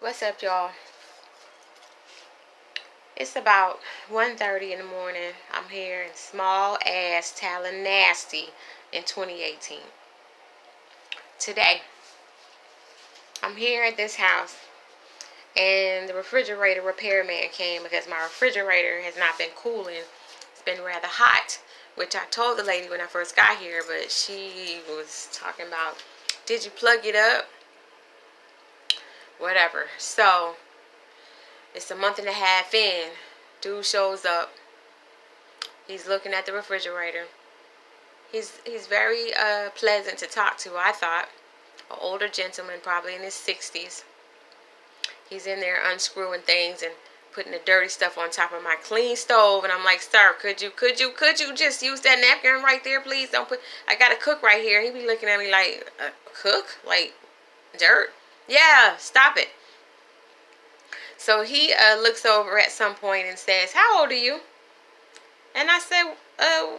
What's up, y'all? It's about 1:30 in the morning. I'm here in small ass Tallanassty in 2018. Today, I'm here at this house, and the refrigerator repairman came because my refrigerator has not been cooling. It's been rather hot, which I told the lady when I first got here, but she was talking about, did you plug it up? Whatever. So, it's a month and a half in. Dude shows up. He's looking at the refrigerator. He's very pleasant to talk to, I thought. An older gentleman, probably in his 60s. He's in there unscrewing things and putting the dirty stuff on top of my clean stove. And I'm like, sir, could you just use that napkin right there, please? Don't put, I got a cook right here. He be looking at me like, a cook? Like, dirt? Yeah, stop it. So he looks over at some point and says, how old are you? And I said,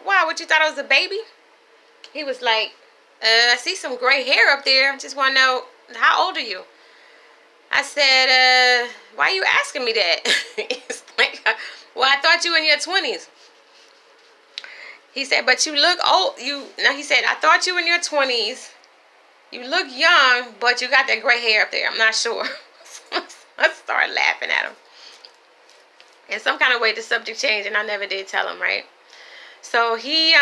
why? What, you thought I was a baby? He was like, I see some gray hair up there. I just want to know, how old are you? I said, why are you asking me that? He's like, well, I thought you were in your 20s. He said, but you look old. He said, I thought you were in your 20s. You look young, but you got that gray hair up there. I'm not sure. I started laughing at him. In some kind of way, the subject changed, and I never did tell him, right? So he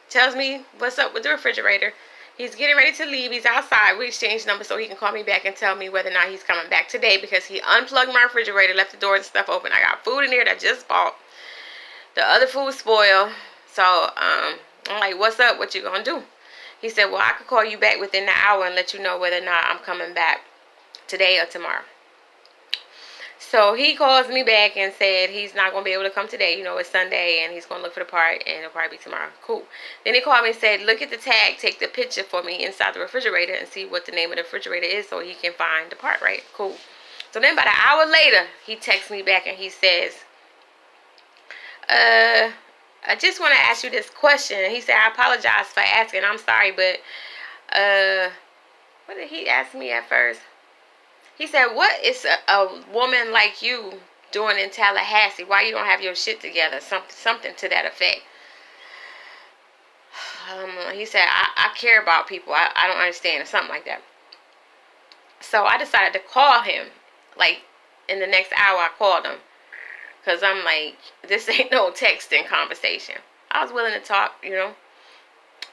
tells me what's up with the refrigerator. He's getting ready to leave. He's outside. We exchanged numbers so he can call me back and tell me whether or not he's coming back today, because he unplugged my refrigerator, left the door and stuff open. I got food in there that I just bought. The other food spoiled. So I'm like, what's up? What you gonna do? He said, well, I could call you back within the hour and let you know whether or not I'm coming back today or tomorrow. So he calls me back and said he's not going to be able to come today. You know, it's Sunday, and he's going to look for the part, and it'll probably be tomorrow. Cool. Then he called me and said, look at the tag, take the picture for me inside the refrigerator and see what the name of the refrigerator is so he can find the part, right? Cool. So then about an hour later, he texts me back and he says, I just want to ask you this question. He said, I apologize for asking. I'm sorry, but what did he ask me at first? He said, what is a woman like you doing in Tallahassee? Why you don't have your shit together? Something to that effect. He said, I care about people. I don't understand, or something like that. So I decided to call him. Like, in the next hour, I called him. Because I'm like, this ain't no texting conversation. I was willing to talk, you know.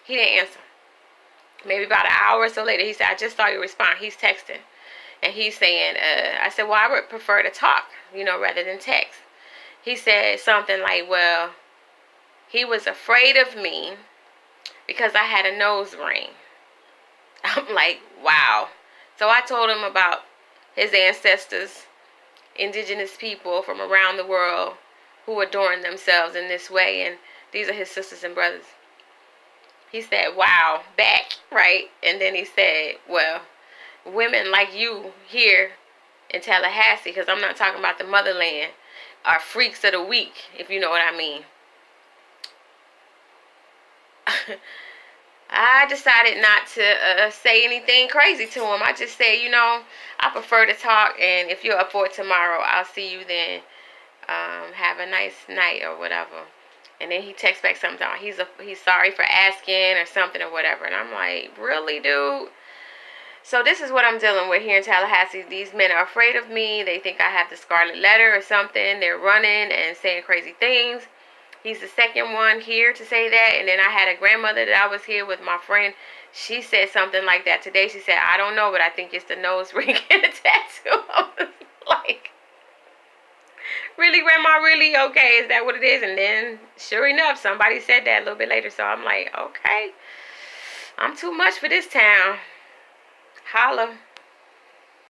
He didn't answer. Maybe about an hour or so later, he said, I just saw your response. He's texting. And he's saying, I said, well, I would prefer to talk, you know, rather than text. He said something like, well, he was afraid of me because I had a nose ring. I'm like, wow. So I told him about his ancestors, indigenous people from around the world who adorn themselves in this way. And these are his sisters and brothers. He said, wow, back, right? And then he said, well, women like you here in Tallahassee, because I'm not talking about the motherland, are freaks of the week, if you know what I mean. I decided not to say anything crazy to him. I just said, you know, I prefer to talk, and if you're up for it tomorrow, I'll see you then. Have a nice night or whatever. And then he texts back something. He's sorry for asking or something or whatever. And I'm like, really, dude? So this is what I'm dealing with here in Tallahassee. These men are afraid of me. They think I have the scarlet letter or something. They're running and saying crazy things. He's the second one here to say that. And then I had a grandmother that I was here with, my friend. She said something like that today. She said, I don't know, but I think it's the nose ring and the tattoo. I was like, really, Grandma, really? Okay, is that what it is? And then, sure enough, somebody said that a little bit later. So I'm like, okay, I'm too much for this town. Holla.